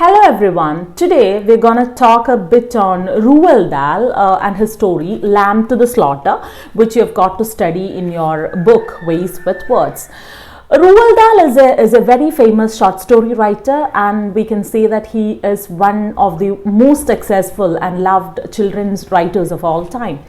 Hello everyone. Today we're gonna talk a bit on Roald Dahl and his story Lamb to the Slaughter, which you've got to study in your book Ways with Words. Roald Dahl is a very famous short story writer, and we can say that he is one of the most successful and loved children's writers of all time.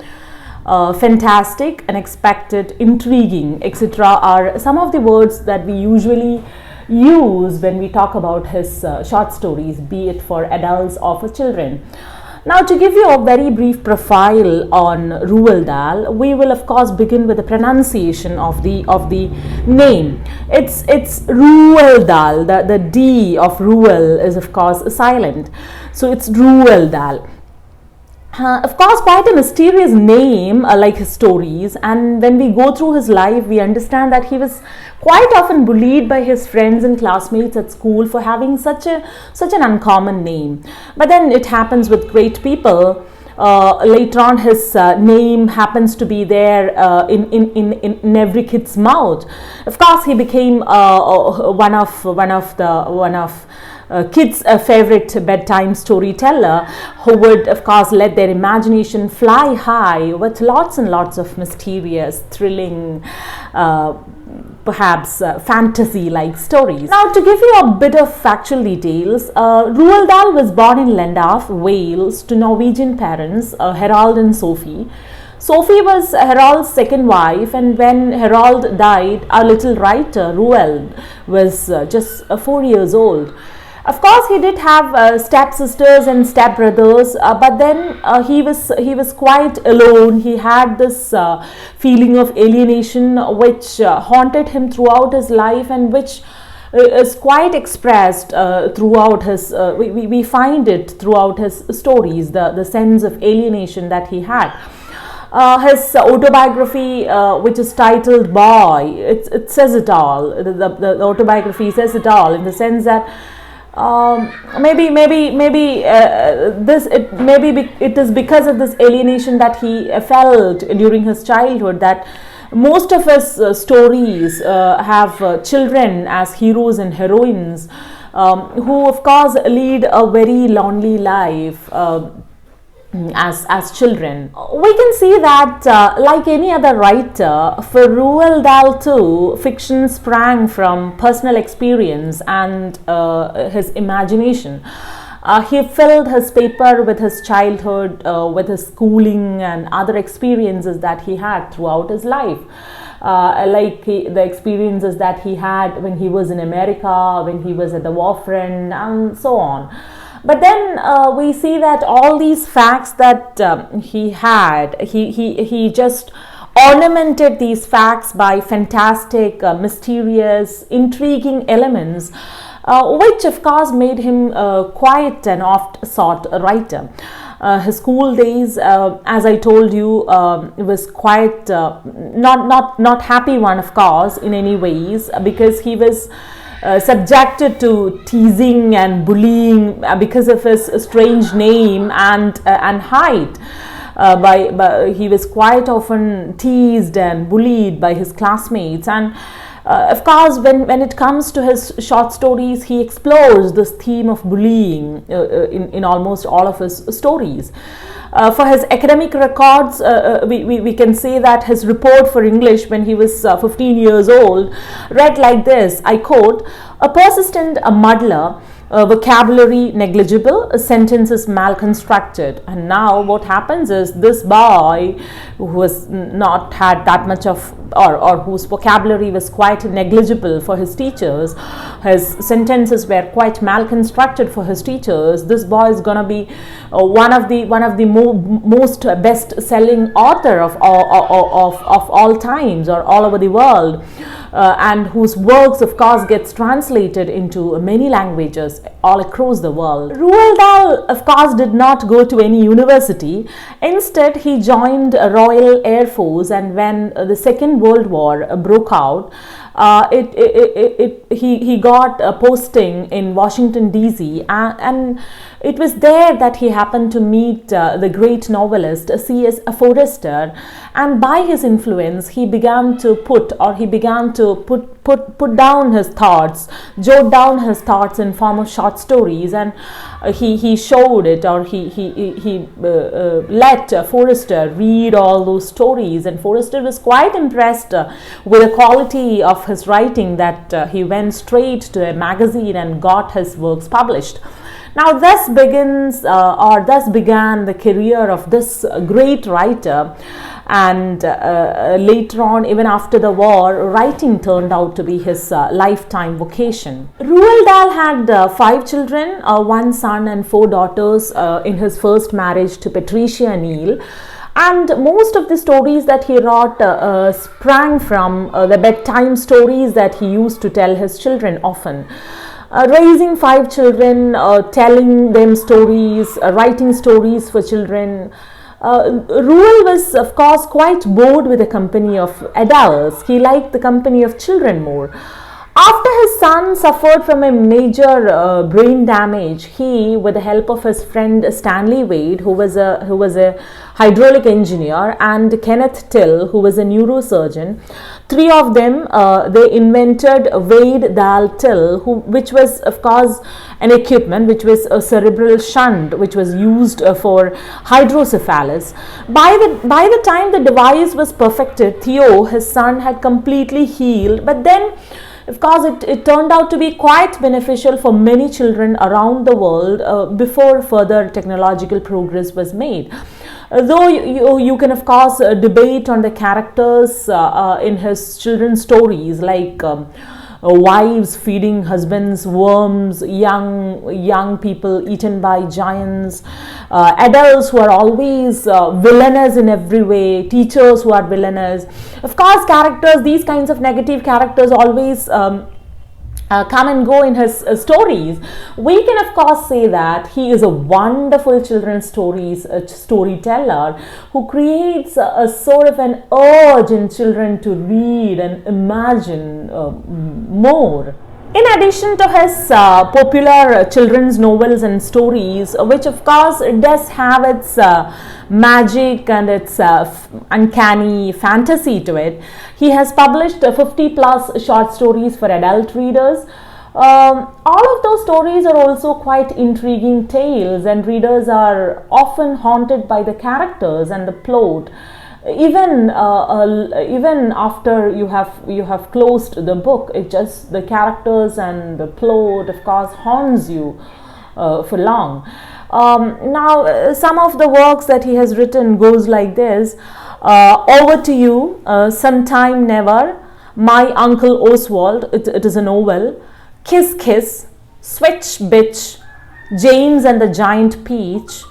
Fantastic, unexpected, intriguing, etc. are some of the words that we usually use when we talk about his short stories, be it for adults or for children. Now, to give you a very brief profile on Roald Dahl, we will of course begin with the pronunciation of the name. It's Roald Dahl. The D of Roald is of course silent, so it's Roald Dahl. Of course, quite a mysterious name, like his stories, and when we go through his life, we understand that he was quite often bullied by his friends and classmates at school for having such an uncommon name. But then it happens with great people. Later on, his name happens to be there in every kid's mouth. Of course, he became one of kids' favorite bedtime storyteller, who would of course let their imagination fly high with lots and lots of mysterious, thrilling, perhaps fantasy-like stories. Now, to give you a bit of factual details, Roald Dahl was born in Llandaff, Wales, to Norwegian parents, Harold and Sophie. Sophie was Harold's second wife, and when Harold died, our little writer Roald was just 4 years old. Of course, he did have stepsisters and stepbrothers, but then he was quite alone. He had this feeling of alienation which haunted him throughout his life, and which is quite expressed throughout his. We find it throughout his stories. The sense of alienation that he had. His autobiography, which is titled "Boy," it says it all. The autobiography says it all, in the sense that. Maybe it is because of this alienation that he felt during his childhood that most of his stories have children as heroes and heroines, who of course lead a very lonely life. As children, we can see that like any other writer, for Roald Dahl too, fiction sprang from personal experience and his imagination. He filled his paper with his childhood, with his schooling and other experiences that he had throughout his life. The experiences that he had when he was in America, when he was at the war front, and so on. But then we see that all these facts that he had, he just ornamented these facts by fantastic, mysterious, intriguing elements, which of course made him quite an oft-sought writer. His school days, as I told you, was quite not happy one, of course, in any ways, because he was subjected to teasing and bullying because of his strange name and height. He was quite often teased and bullied by his classmates, and of course, when it comes to his short stories, he explores this theme of bullying in almost all of his stories. For his academic records, we can say that his report for English when he was 15 years old read like this, I quote, "A persistent muddler, vocabulary negligible, sentences malconstructed." And now what happens is, this boy who has not had that much of, or whose vocabulary was quite negligible for his teachers, his sentences were quite malconstructed for his teachers. This boy is gonna be one of the most best-selling author of all times, or all over the world, and whose works of course gets translated into many languages all across the world. Roald Dahl of course did not go to any university. Instead, he joined Royal Air Force, and when the Second World War broke out, He got a posting in Washington D.C. And it was there that he happened to meet the great novelist C.S. Forester, and by his influence he began to put down his thoughts, jot down his thoughts in form of short stories, and he showed it, or he let Forester read all those stories, and Forester was quite impressed with the quality of his writing that he went straight to a magazine and got his works published. Now thus began the career of this great writer, and later on, even after the war, writing turned out to be his lifetime vocation. Roald Dahl had 5 children, 1 son and 4 daughters in his first marriage to Patricia Neal. And most of the stories that he wrote sprang from the bedtime stories that he used to tell his children often. Raising 5 children, telling them stories, writing stories for children. Roald was, of course, quite bored with the company of adults. He liked the company of children more. After his son suffered from a major brain damage, he, with the help of his friend Stanley Wade, who was a hydraulic engineer, and Kenneth Till, who was a neurosurgeon, 3 of them, they invented Wade Dahl Till, which was, of course, an equipment which was a cerebral shunt, which was used for hydrocephalus. By the time the device was perfected, Theo, his son, had completely healed, but then, of course, it turned out to be quite beneficial for many children around the world before further technological progress was made. Though you can, of course, debate on the characters in his children's stories, like wives feeding husbands worms, young people eaten by giants, adults who are always villainous in every way, teachers who are villainous. Of course, these kinds of negative characters always come and go in his stories. We can, of course, say that he is a wonderful children's storyteller who creates a sort of an urge in children to read and imagine more. In addition to his popular children's novels and stories, which of course does have its magic and its uncanny fantasy to it, he has published 50 plus short stories for adult readers. All of those stories are also quite intriguing tales, and readers are often haunted by the characters and the plot. Even after you have closed the book, it just, the characters and the plot, of course, haunts you for long. Now some of the works that he has written goes like this: Over to You, Sometime Never, My Uncle Oswald, it is a novel, Kiss Kiss, Switch Bitch, James and the Giant Peach,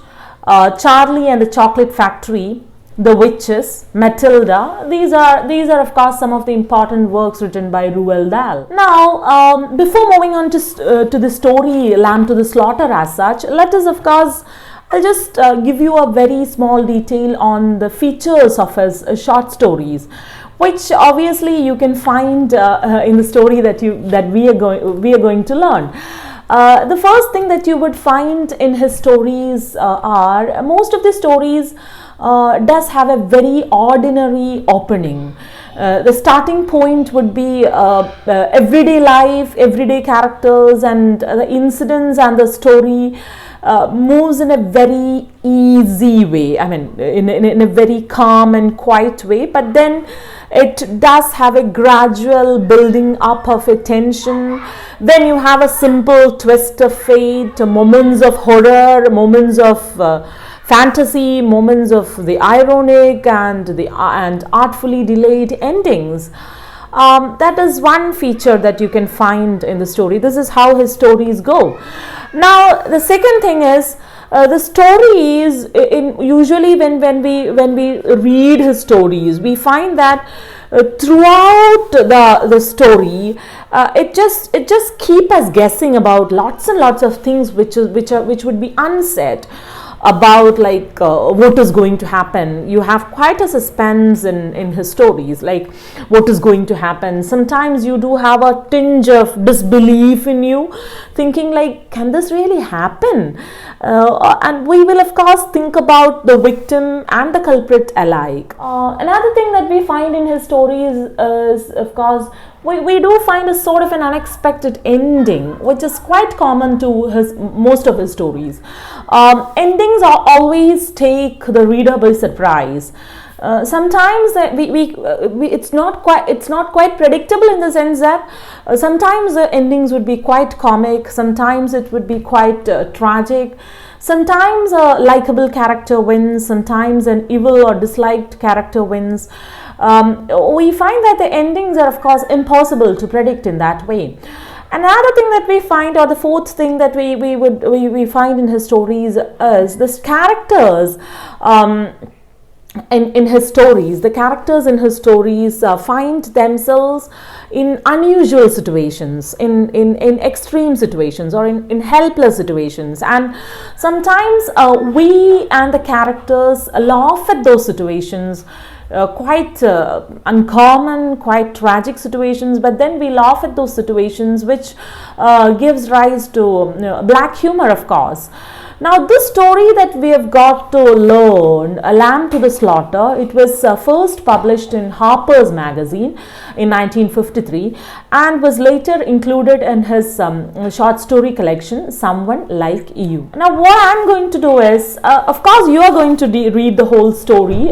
Charlie and the Chocolate Factory, The Witches, Matilda. These are of course some of the important works written by Roald Dahl. Now, before moving on to the story Lamb to the Slaughter as such, let us, of course, I'll just give you a very small detail on the features of his short stories, which obviously you can find in the story that we are going to learn. The first thing that you would find in his stories are, most of the stories does have a very ordinary opening. The starting point would be everyday life, everyday characters, and the incidents, and the story moves in a very easy way. I mean, in a very calm and quiet way, but then it does have a gradual building up of a tension. Then you have a simple twist of fate, moments of horror, moments of fantasy, moments of the ironic and artfully delayed endings. That is one feature that you can find in the story. This is how his stories go. Now, the second thing is, the stories, usually when we read his stories, we find that throughout the story, it just keep us guessing about lots and lots of things which would be unsaid. about like what is going to happen. You have quite a suspense in his stories, like what is going to happen. Sometimes you do have a tinge of disbelief in you, thinking like, can this really happen? And we will of course think about the victim and the culprit alike. Another thing that we find in his stories is of course we do find a sort of an unexpected ending, which is quite common to most of his stories. Endings always take the reader by surprise. Sometimes it's not quite predictable, in the sense that sometimes the endings would be quite comic, sometimes it would be quite tragic, sometimes a likable character wins, sometimes an evil or disliked character wins. We find that the endings are of course impossible to predict in that way. Another thing that we find, or the fourth thing that we find in his stories, is this characters in his stories. The characters in his stories find themselves in unusual situations, in extreme situations, or in helpless situations, and sometimes we and the characters laugh at those situations. Quite uncommon, quite tragic situations, but then we laugh at those situations, which gives rise to black humor, of course. Now, this story that we have got to learn, A Lamb to the Slaughter, it was first published in Harper's Magazine in 1953 and was later included in his short story collection, Someone Like You. Now, what I'm going to do is, of course, you are going to read the whole story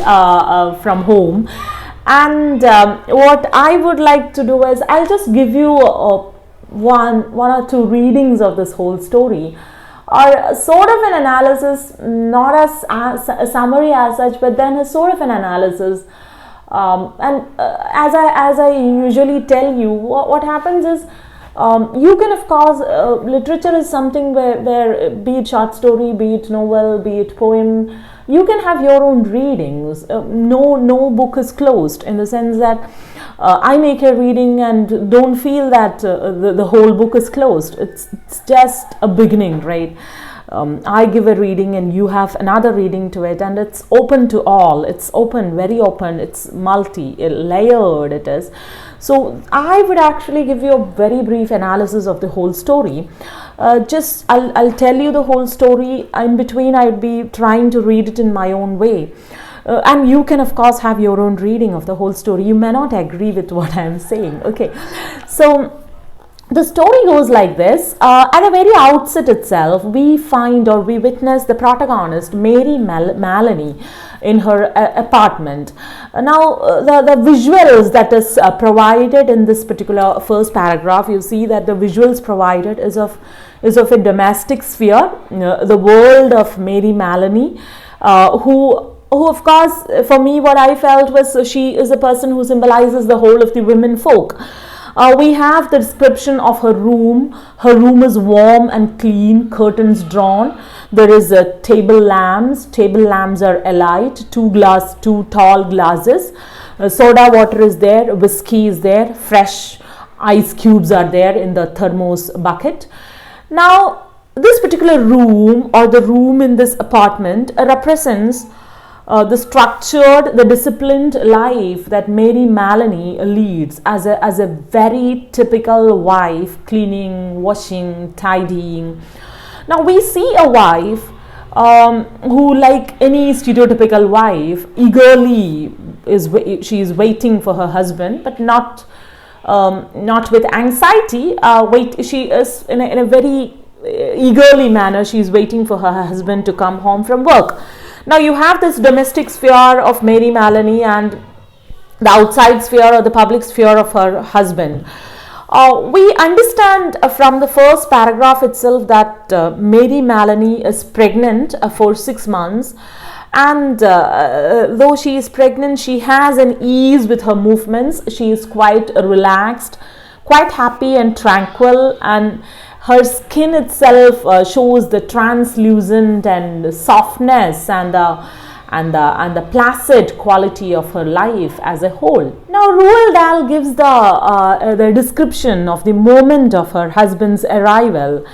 from home, and what I would like to do is, I'll just give you one or two readings of this whole story, or sort of an analysis, not as a summary as such, but then a sort of an analysis. And as I usually tell you, what happens is, you can of course, literature is something where be it short story, be it novel, be it poem, you can have your own readings. No book is closed, in the sense that I make a reading and don't feel that the whole book is closed. It's just a beginning, right? I give a reading and you have another reading to it, and it's open to all. It's open, very open. It's multi-layered, it is. So I would actually give you a very brief analysis of the whole story. I'll tell you the whole story. In between, I'd be trying to read it in my own way. And you can of course have your own reading of the whole story. You may not agree with what I'm saying. Okay, so the story goes like this. At the very outset itself, we witness the protagonist, Mary Maloney, in her apartment. Now, the visuals that is provided in this particular first paragraph, you see that the visuals provided is of a domestic sphere, the world of Mary Maloney, who of course, for me, what I felt was she is a person who symbolizes the whole of the women folk. We have the description of her room. Her room is warm and clean, curtains drawn. There is a table lamps. Table lamps are alight, two tall glasses. Soda water is there, whiskey is there, fresh ice cubes are there in the thermos bucket. Now, this particular room, or the room in this apartment, represents the structured, the disciplined life that Mary Maloney leads as a very typical wife, cleaning, washing, tidying. Now we see a wife who, like any stereotypical wife, eagerly she is waiting for her husband, but not with anxiety. She is in a very eagerly manner. She is waiting for her husband to come home from work. Now you have this domestic sphere of Mary Maloney and the outside sphere, or the public sphere, of her husband. We understand from the first paragraph itself that Mary Maloney is pregnant for 6 months, and though she is pregnant, she has an ease with her movements. She is quite relaxed, quite happy and tranquil, and her skin itself shows the translucent and softness and the placid quality of her life as a whole. Now, Roald Dahl gives the description of the moment of her husband's arrival.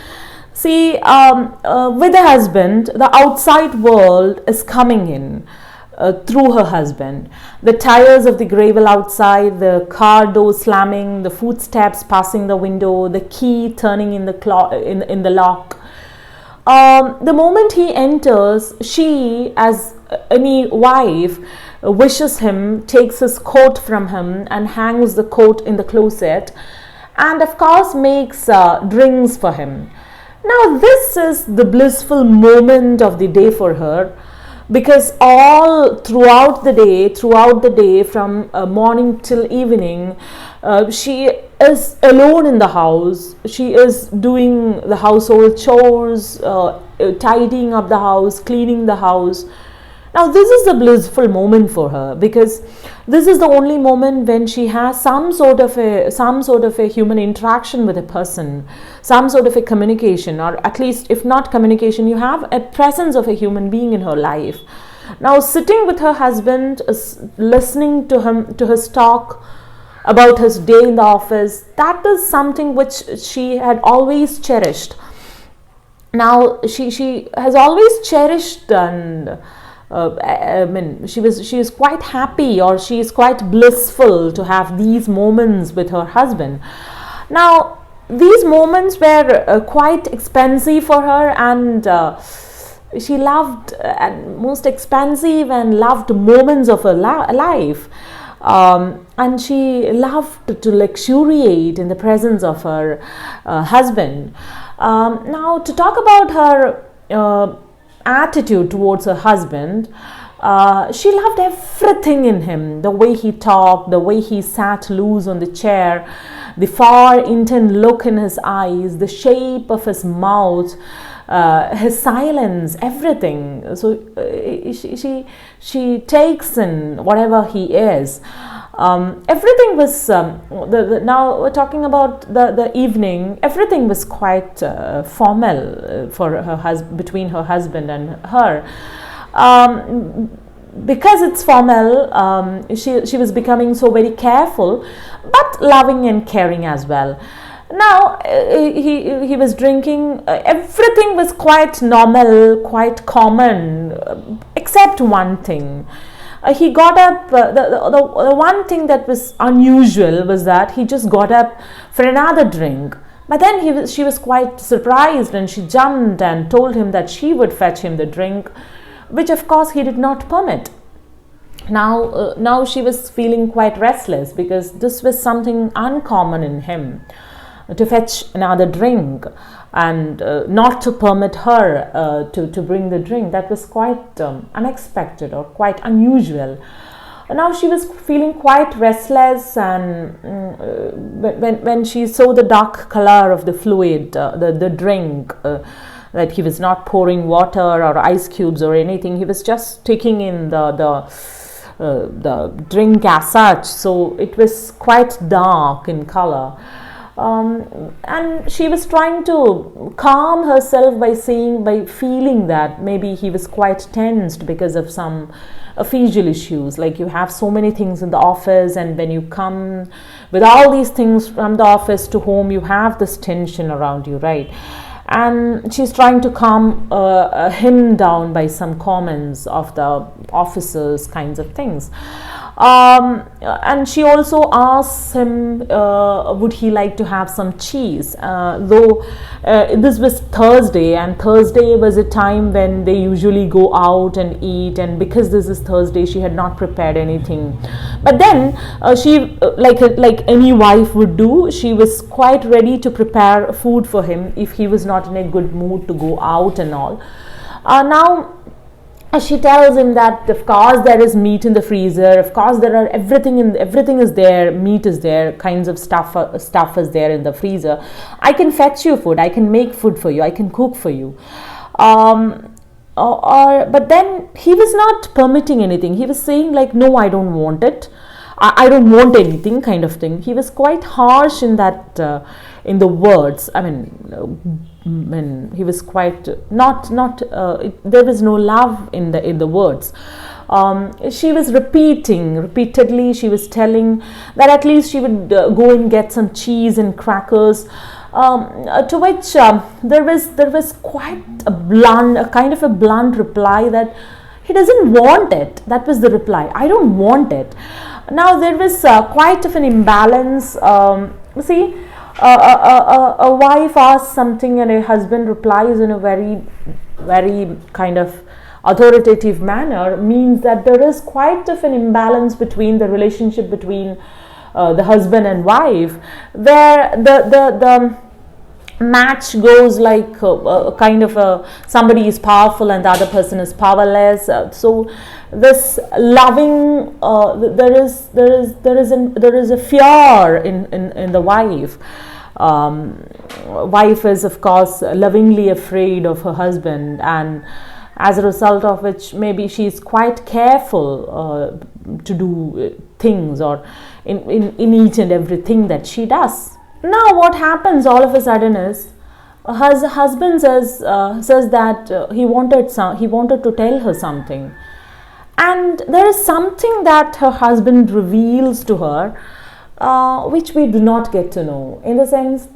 See, with the husband, the outside world is coming in through her husband. The tires of the gravel outside, the car door slamming, the footsteps passing the window, the key turning in in the lock. The moment he enters, she, as any wife, wishes him, takes his coat from him and hangs the coat in the closet, and of course makes drinks for him. Now this is the blissful moment of the day for her, because all throughout the day from morning till evening, she is alone in the house. She is doing the household chores, tidying up the house, cleaning the house. Now this is a blissful moment for her, because this is the only moment when she has some sort of a human interaction with a person, some sort of a communication, or at least if not communication, you have a presence of a human being in her life. Now sitting with her husband, listening to him, to his talk about his day in the office, that is something which she had always cherished. Now she has always cherished, and she is quite happy, or she is quite blissful to have these moments with her husband. Now these moments were quite expensive for her, and she loved most expensive and loved moments of her life, and she loved to luxuriate in the presence of her husband. Now to talk about her attitude towards her husband, she loved everything in him: the way he talked, the way he sat loose on the chair, the far intent look in his eyes, the shape of his mouth, his silence, everything. So she takes in whatever he is. Everything was now we're talking about the evening. Everything was quite formal for her between her husband and her. Because it's formal, she was becoming so very careful, but loving and caring as well. Now he was drinking. Everything was quite normal, quite common, except one thing. He got up. The one thing that was unusual was that he just got up for another drink. But then she was quite surprised, and she jumped and told him that she would fetch him the drink, which of course he did not permit. Now she was feeling quite restless, because this was something uncommon in him, to fetch another drink and not to permit her to bring the drink. That was quite unexpected or quite unusual. Now she was feeling quite restless, and when she saw the dark color of the fluid, the drink, that he was not pouring water or ice cubes or anything, he was just taking in the drink as such. So it was quite dark in color. And she was trying to calm herself by feeling that maybe he was quite tensed because of some official issues. Like, you have so many things in the office, and when you come with all these things from the office to home, you have this tension around you, right? And she's trying to calm him down by some comments of the officers, kinds of things. And she also asks him, would he like to have some cheese? Though this was Thursday, and Thursday was a time when they usually go out and eat, and because this is Thursday, she had not prepared anything. But then she, like any wife would do, she was quite ready to prepare food for him if he was not in a good mood to go out and all. Now she tells him that of course there is meat in the freezer, of course there are everything is there, meat is there, kinds of stuff is there in the freezer. I can fetch you food, I can make food for you, I can cook for you. But then he was not permitting anything. He was saying like, no, I don't want it, I don't want anything, kind of thing. He was quite harsh in that in the words. I mean, when he was quite there was no love in the words. She was repeatedly, she was telling that at least she would go and get some cheese and crackers. To which there was quite a kind of a blunt reply that he doesn't want it. That was the reply. I don't want it. Now there was quite of an imbalance. See, a wife asks something and a husband replies in a very kind of authoritative manner, means that there is quite of an imbalance between the relationship between the husband and wife, where the match goes like kind of somebody is powerful and the other person is powerless. So this loving, there is a fear in the wife. Wife is of course lovingly afraid of her husband, and as a result of which maybe she is quite careful to do things or in each and everything that she does. Now what happens all of a sudden is her husband says that he wanted to tell her something, and there is something that her husband reveals to her which we do not get to know. In the sense,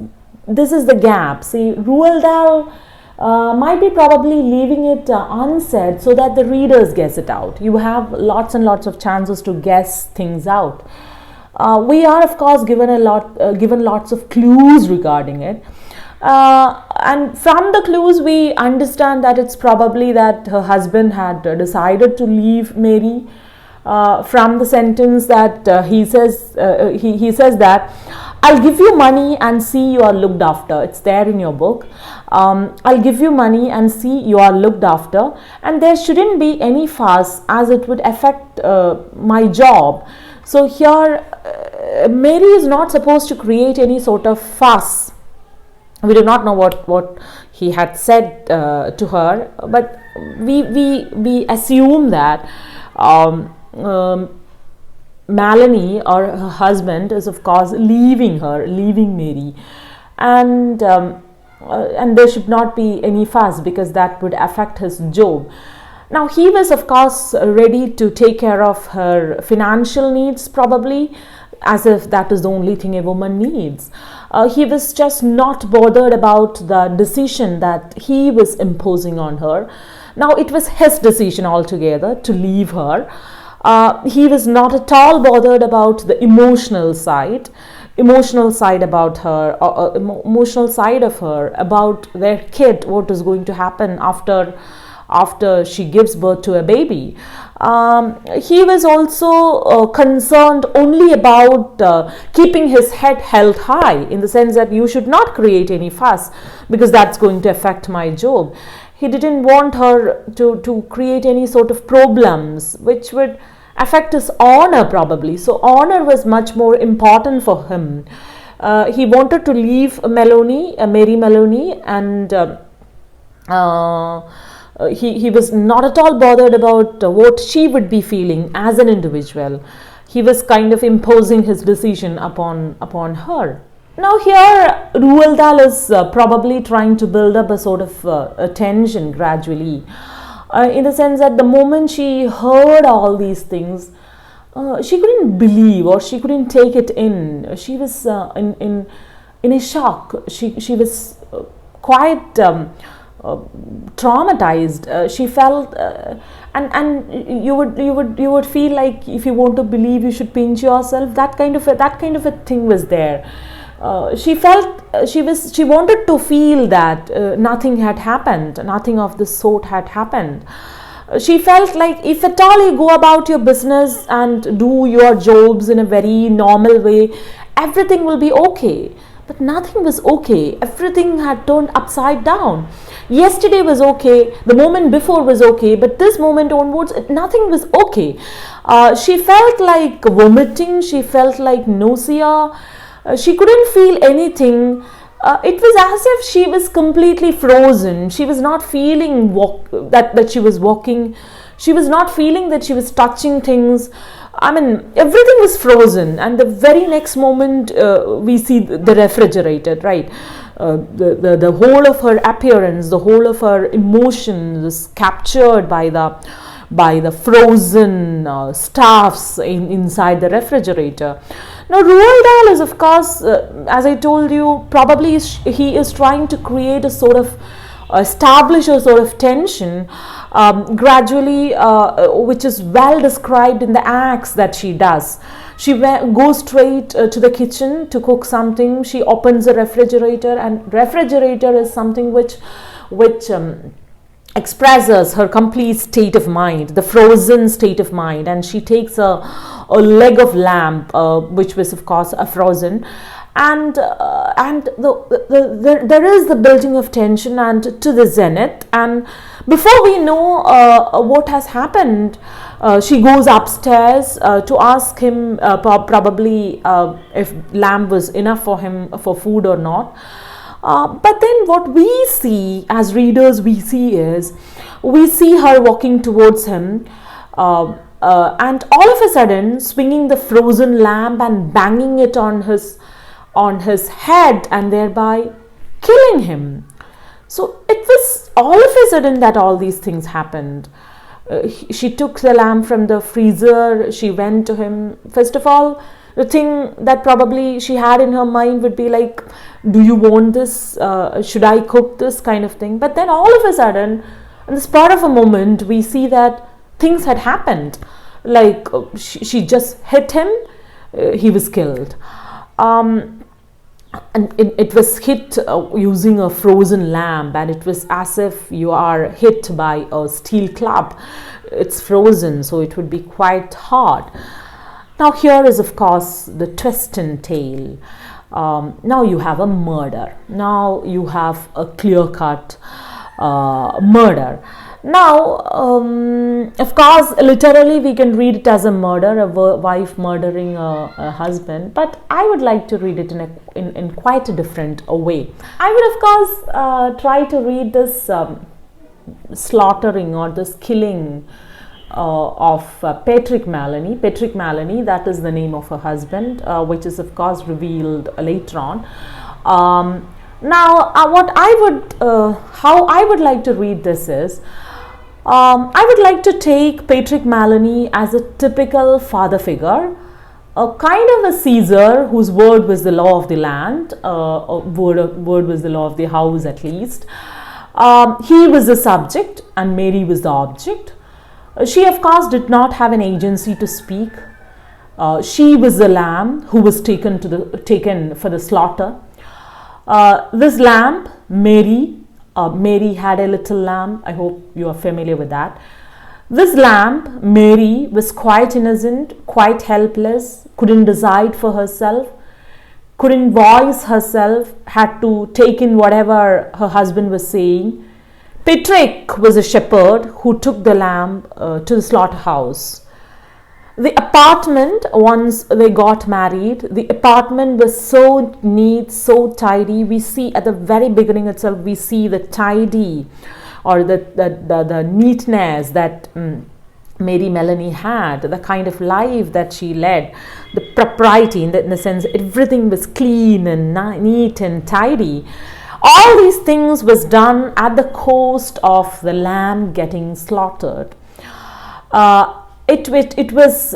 this is the gap. See, Roald Dahl might be probably leaving it unsaid so that the readers guess it out. You have lots and lots of chances to guess things out. We are of course given lots of clues regarding it, and from the clues we understand that it's probably that her husband had decided to leave Mary. From the sentence that he says that I'll give you money and see you are looked after. It's there in your book. I'll give you money and see you are looked after, and there shouldn't be any fuss as it would affect my job. So here Mary is not supposed to create any sort of fuss. We do not know what he had said to her, but we assume that Melanie or her husband is of course leaving Mary, and there should not be any fuss because that would affect his job. Now he was of course ready to take care of her financial needs, probably, as if that is the only thing a woman needs. He was just not bothered about the decision that he was imposing on her. Now it was his decision altogether to leave her. He was not at all bothered about the emotional side about her, emotional side of her, about their kid, what is going to happen after she gives birth to a baby. He was also concerned only about keeping his head held high, in the sense that you should not create any fuss because that's going to affect my job. He didn't want her to create any sort of problems which would affect his honor, probably. So honor was much more important for him. He wanted to leave Mary Maloney, and he was not at all bothered about what she would be feeling as an individual. He was kind of imposing his decision upon her. Now here Roald Dahl is probably trying to build up a sort of a tension gradually, in the sense that the moment she heard all these things, she couldn't believe, or she couldn't take it in. She was in a shock. She was quite traumatized. She felt, and you would feel like if you want to believe, you should pinch yourself. That kind of a thing was there. She felt she wanted to feel that nothing had happened, nothing of this sort had happened. She felt like if at all you go about your business and do your jobs in a very normal way, everything will be okay. But nothing was okay. Everything had turned upside down. Yesterday was okay, the moment before was okay, but this moment onwards, nothing was okay. She felt like vomiting, she felt like nausea. She couldn't feel anything. It was as if she was completely frozen. She was not feeling that she was walking. She was not feeling that she was touching things. I mean, everything was frozen, and the very next moment we see the refrigerator, right? The whole of her appearance, the whole of her emotions captured by the by the frozen stuffs inside the refrigerator. Now, Roald Dahl is, of course, as I told you, probably he is trying to create a sort of establish a sort of tension gradually, which is well described in the acts that she does. She goes straight to the kitchen to cook something. She opens the refrigerator, and refrigerator is something which expresses her complete state of mind, the frozen state of mind. And she takes a leg of lamb, which was of course a frozen, and there is the building of tension and to the zenith. And before we know what has happened, she goes upstairs to ask him probably if lamb was enough for him for food or not. But then what we see as readers, we see her walking towards him, and all of a sudden swinging the frozen lamb and banging it on his head, and thereby killing him. So it was all of a sudden that all these things happened. She took the lamb from the freezer. She went to him. First of all, the thing that probably she had in her mind would be like, do you want this? Should I cook this, kind of thing? But then all of a sudden, in the spur of a moment, we see that things had happened. Like she just hit him, he was killed. And it was hit using a frozen lamb, and it was as if you are hit by a steel club. It's frozen, so it would be quite hard. Now here is of course the twist in tale. Now you have a murder. Now you have a clear-cut murder. Now, of course, literally we can read it as a murder, a wife murdering a husband, but I would like to read it in quite a different way. I would, of course, try to read this slaughtering or this killing of Patrick Maloney. Patrick Maloney, that is the name of her husband, which is, of course, revealed later on. Now, how I would like to read this is, I would like to take Patrick Maloney as a typical father figure, a kind of a Caesar whose word was the law of the land, word was the law of the house at least. He was the subject and Mary was the object. She, of course, did not have an agency to speak. She was the lamb who was taken for the slaughter. This lamb, Mary had a little lamb. I hope you are familiar with that. This lamb, Mary, was quite innocent, quite helpless, couldn't decide for herself, couldn't voice herself, had to take in whatever her husband was saying. Patrick was a shepherd who took the lamb to the slaughterhouse. The apartment, once they got married, the apartment was so neat, so tidy. We see at the very beginning itself, we see the tidy or the neatness that Mary Melanie had, the kind of life that she led, the propriety in the sense everything was clean and neat and tidy. All these things was done at the cost of the lamb getting slaughtered. It was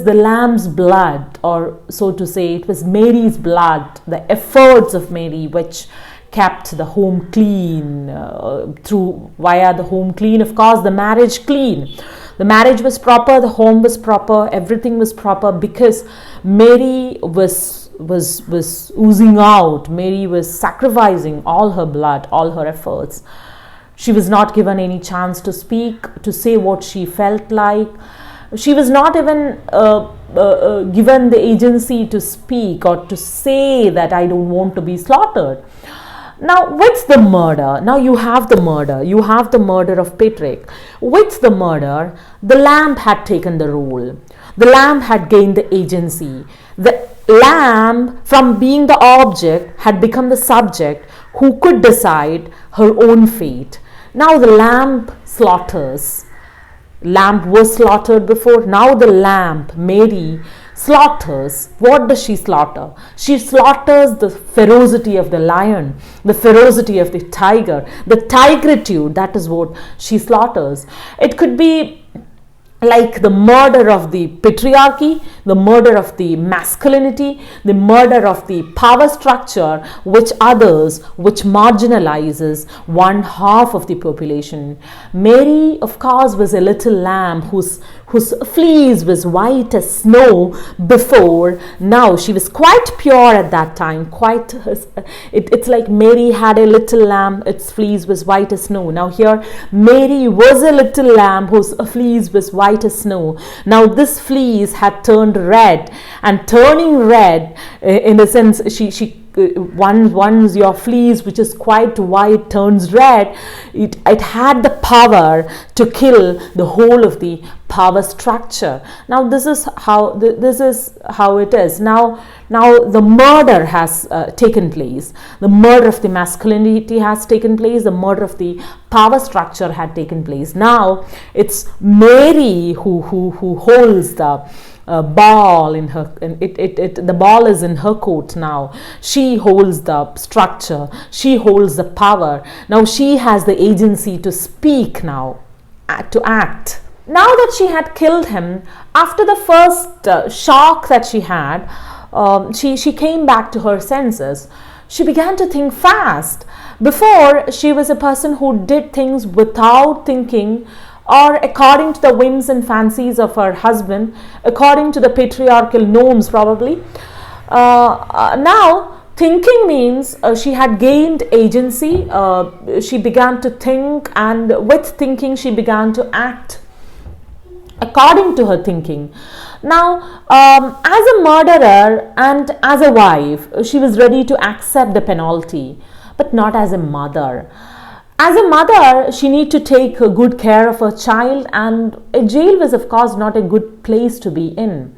the lamb's blood, or so to say, it was Mary's blood, the efforts of Mary, which kept the home clean, via the home clean, of course, the marriage clean. The marriage was proper, the home was proper, everything was proper, because Mary was oozing out. Mary was sacrificing all her blood, all her efforts. She was not given any chance to speak, to say what she felt like. She was not even given the agency to speak or to say that I don't want to be slaughtered. Now, what's the murder? Now you have the murder. You have the murder of Patrick. With the murder, the lamb had taken the role. The lamb had gained the agency. The lamb, from being the object, had become the subject who could decide her own fate. Now the lamb slaughters. Lamb was slaughtered before. Now the lamb, Mary, slaughters. What does she slaughter? She slaughters the ferocity of the lion, the ferocity of the tiger, the tigritude. That is what she slaughters. It could be like the murder of the patriarchy, the murder of the masculinity, the murder of the power structure which marginalizes one half of the population. Mary, of course, was a little lamb whose fleece was white as snow before. Now she was quite pure at that time. It's like Mary had a little lamb, its fleece was white as snow. Now here Mary was a little lamb whose fleece was white as snow. Now this fleece had turned red, and turning red, in a sense, once your fleece, which is quite white, turns red, it had the power to kill the whole of the power structure. Now this is how it is. Now the murder has taken place. The murder of the masculinity has taken place. The murder of the power structure had taken place. Now it's Mary who holds the ball in her. The ball is in her court now. She holds the structure. She holds the power. Now she has the agency to speak now, to act. Now that she had killed him, after the first shock that she had, she came back to her senses. She began to think fast. Before, she was a person who did things without thinking, or according to the whims and fancies of her husband, according to the patriarchal norms probably. Now, thinking means she had gained agency. She began to think, and with thinking she began to act according to her thinking. Now, as a murderer and as a wife, she was ready to accept the penalty, but not as a mother. As a mother, she needed to take good care of her child, and a jail was, of course, not a good place to be in.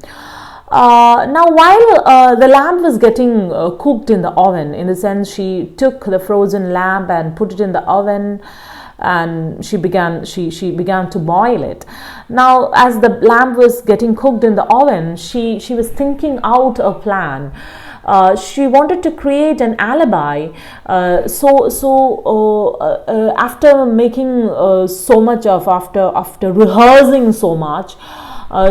Now, while the lamb was getting cooked in the oven, in the sense she took the frozen lamb and put it in the oven, and she began to boil it. Now, as the lamb was getting cooked in the oven, she was thinking out a plan. She wanted to create an alibi. After making after rehearsing so much,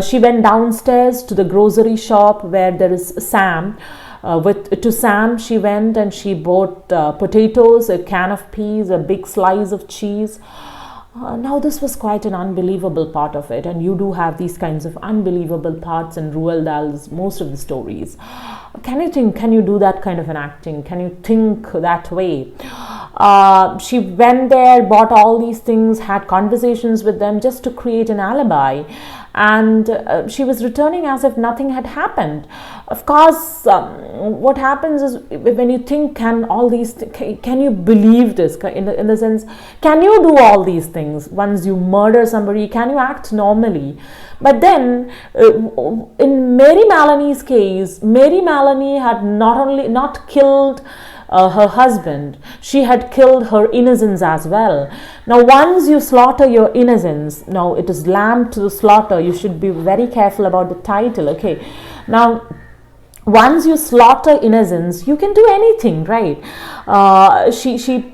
she went downstairs to the grocery shop where there is Sam. To Sam she went and she bought potatoes, a can of peas, a big slice of cheese. Now this was quite an unbelievable part of it, and you do have these kinds of unbelievable parts in Roald Dahl's most of the stories. Can you do that kind of an acting? Can you think that way? She went there, bought all these things, had conversations with them just to create an alibi, and she was returning as if nothing had happened. Of course, what happens is when you think, can you believe this? In the sense, can you do all these things? Once you murder somebody, can you act normally? But then, in Mary Maloney's case, Mary Maloney had not killed her husband, she had killed her innocence as well. Now, once you slaughter your innocence, now it is lamb to the slaughter. You should be very careful about the title. Okay, now once you slaughter innocence, you can do anything, right? She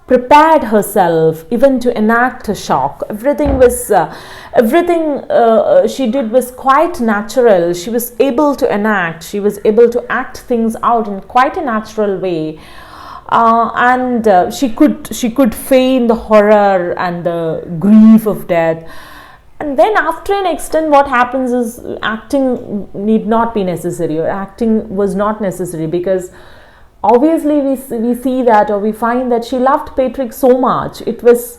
prepared herself even to enact a shock. Everything she did was quite natural. She was able to enact. She was able to act things out in quite a natural way, and she could feign the horror and the grief of death. And then after an extent, what happens is acting need not be necessary, or acting was not necessary, because obviously we see that, or we find that she loved Patrick so much. It was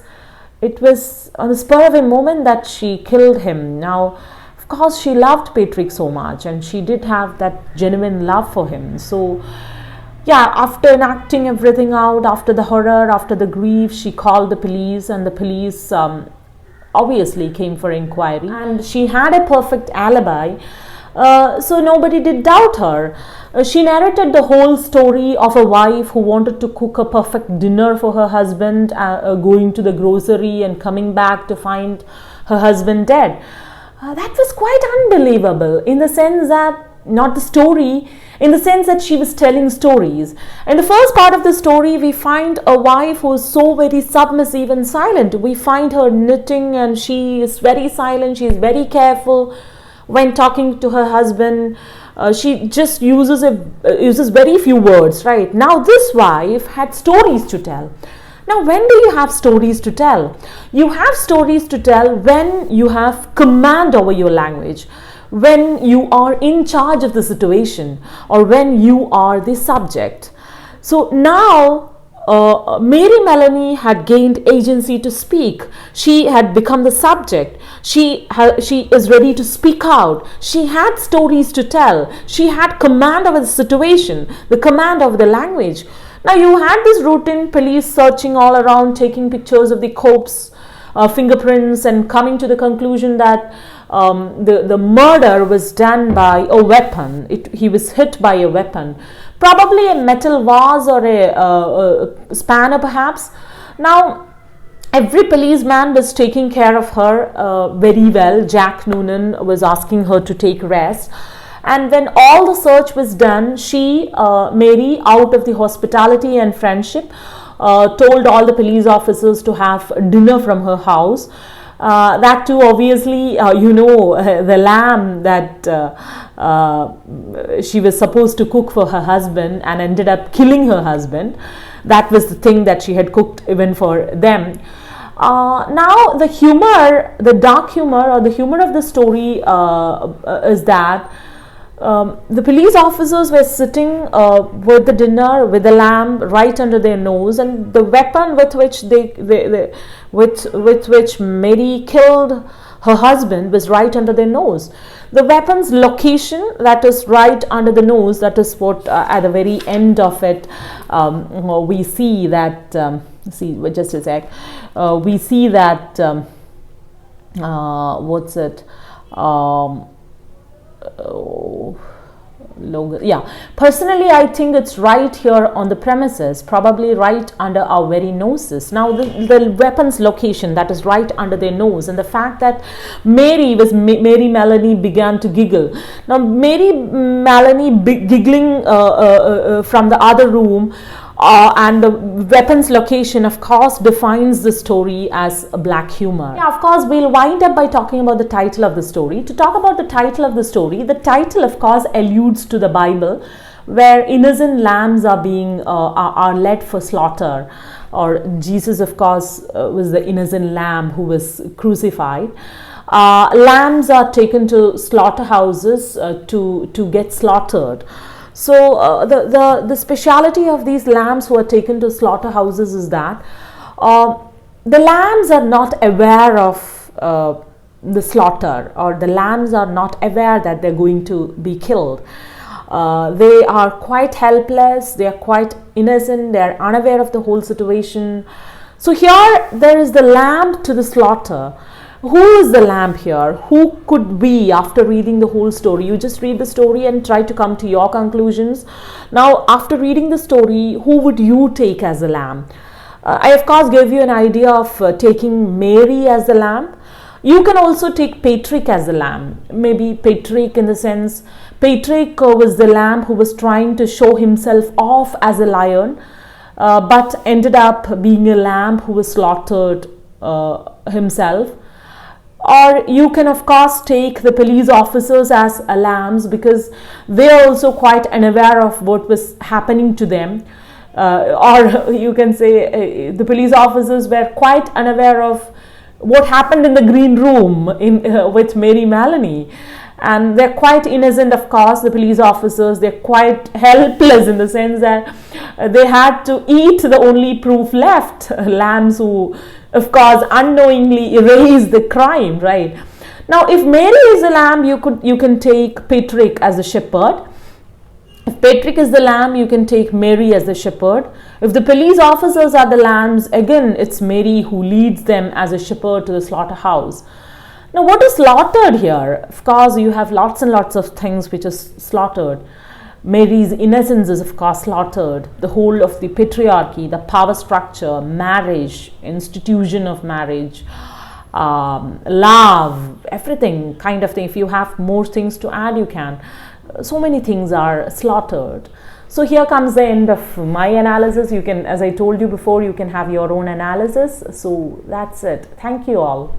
on the spur of a moment that she killed him. Now, of course, she loved Patrick so much, and she did have that genuine love for him. So, yeah, after enacting everything out, after the horror, after the grief, she called the police, and the police obviously came for inquiry, and she had a perfect alibi. So nobody did doubt her. She narrated the whole story of a wife who wanted to cook a perfect dinner for her husband, going to the grocery and coming back to find her husband dead. That was quite unbelievable, in the sense that, not the story, in the sense that she was telling stories. In the first part of the story, we find a wife who is so very submissive and silent. We find her knitting, and she is very silent, she is very careful when talking to her husband. She just uses very few words, right? Now this wife had stories to tell. Now, when do you have stories to tell? You have stories to tell when you have command over your language, when you are in charge of the situation, or when you are the subject. So now Mary Melanie had gained agency to speak. She had become the subject. She is ready to speak out. She had stories to tell. She had command over the situation, the command over the language. Now you had this routine police searching all around, taking pictures of the corpse, fingerprints, and coming to the conclusion that the murder was done by a weapon. He was hit by a weapon, probably a metal vase or a spanner perhaps. Now every policeman was taking care of her very well. Jack Noonan was asking her to take rest. And when all the search was done, Mary, out of the hospitality and friendship, told all the police officers to have dinner from her house. That too, obviously, the lamb that she was supposed to cook for her husband and ended up killing her husband. That was the thing that she had cooked even for them. Now, the humor, the dark humor, or the humor of the story is that the police officers were sitting with the dinner, with the lamb right under their nose, and the weapon with which Mary killed her husband was right under their nose. The weapon's location, that is right under the nose, that is what at the very end of it we see that just a sec, we see that personally I think it's right here on the premises, probably right under our very noses. Now the weapon's location, that is right under their nose, and the fact that Mary Melanie began to giggle. Now Mary Melanie giggling from the other room, and the weapon's location, of course, defines the story as a black humor. Yeah, of course, we'll wind up by talking about the title of the story. To talk about the title of the story, the title, of course, alludes to the Bible, where innocent lambs are being are led for slaughter. Or Jesus, of course, was the innocent lamb who was crucified. Lambs are taken to slaughterhouses to get slaughtered. So the speciality of these lambs who are taken to slaughterhouses is that the lambs are not aware of the slaughter, or the lambs are not aware that they're going to be killed. They are quite helpless, they are quite innocent, they are unaware of the whole situation. So here there is the lamb to the slaughter. Who is the lamb here? Who could be, after reading the whole story? You just read the story and try to come to your conclusions. Now, after reading the story, who would you take as a lamb? I, of course, gave you an idea of taking Mary as the lamb. You can also take Patrick as the lamb. Maybe Patrick, in the sense, Patrick was the lamb who was trying to show himself off as a lion, but ended up being a lamb who was slaughtered himself. Or you can, of course, take the police officers as lambs, because they are also quite unaware of what was happening to them. Or you can say the police officers were quite unaware of what happened in the green room with Mary Melanie. And they're quite innocent, of course, the police officers. They're quite helpless in the sense that they had to eat the only proof left, lambs who, of course, unknowingly erased the crime, right? Now, if Mary is a lamb, you can take Patrick as a shepherd. If Patrick is the lamb, you can take Mary as the shepherd. If the police officers are the lambs, again, it's Mary who leads them as a shepherd to the slaughterhouse. Now, what is slaughtered here? Of course, you have lots and lots of things which is slaughtered. Mary's innocence is, of course, slaughtered. The whole of the patriarchy, the power structure, marriage, institution of marriage, love, everything kind of thing. If you have more things to add, you can. so many things are slaughtered. So here comes the end of my analysis. You can, as I told you before, you can have your own analysis. So that's it. Thank you all.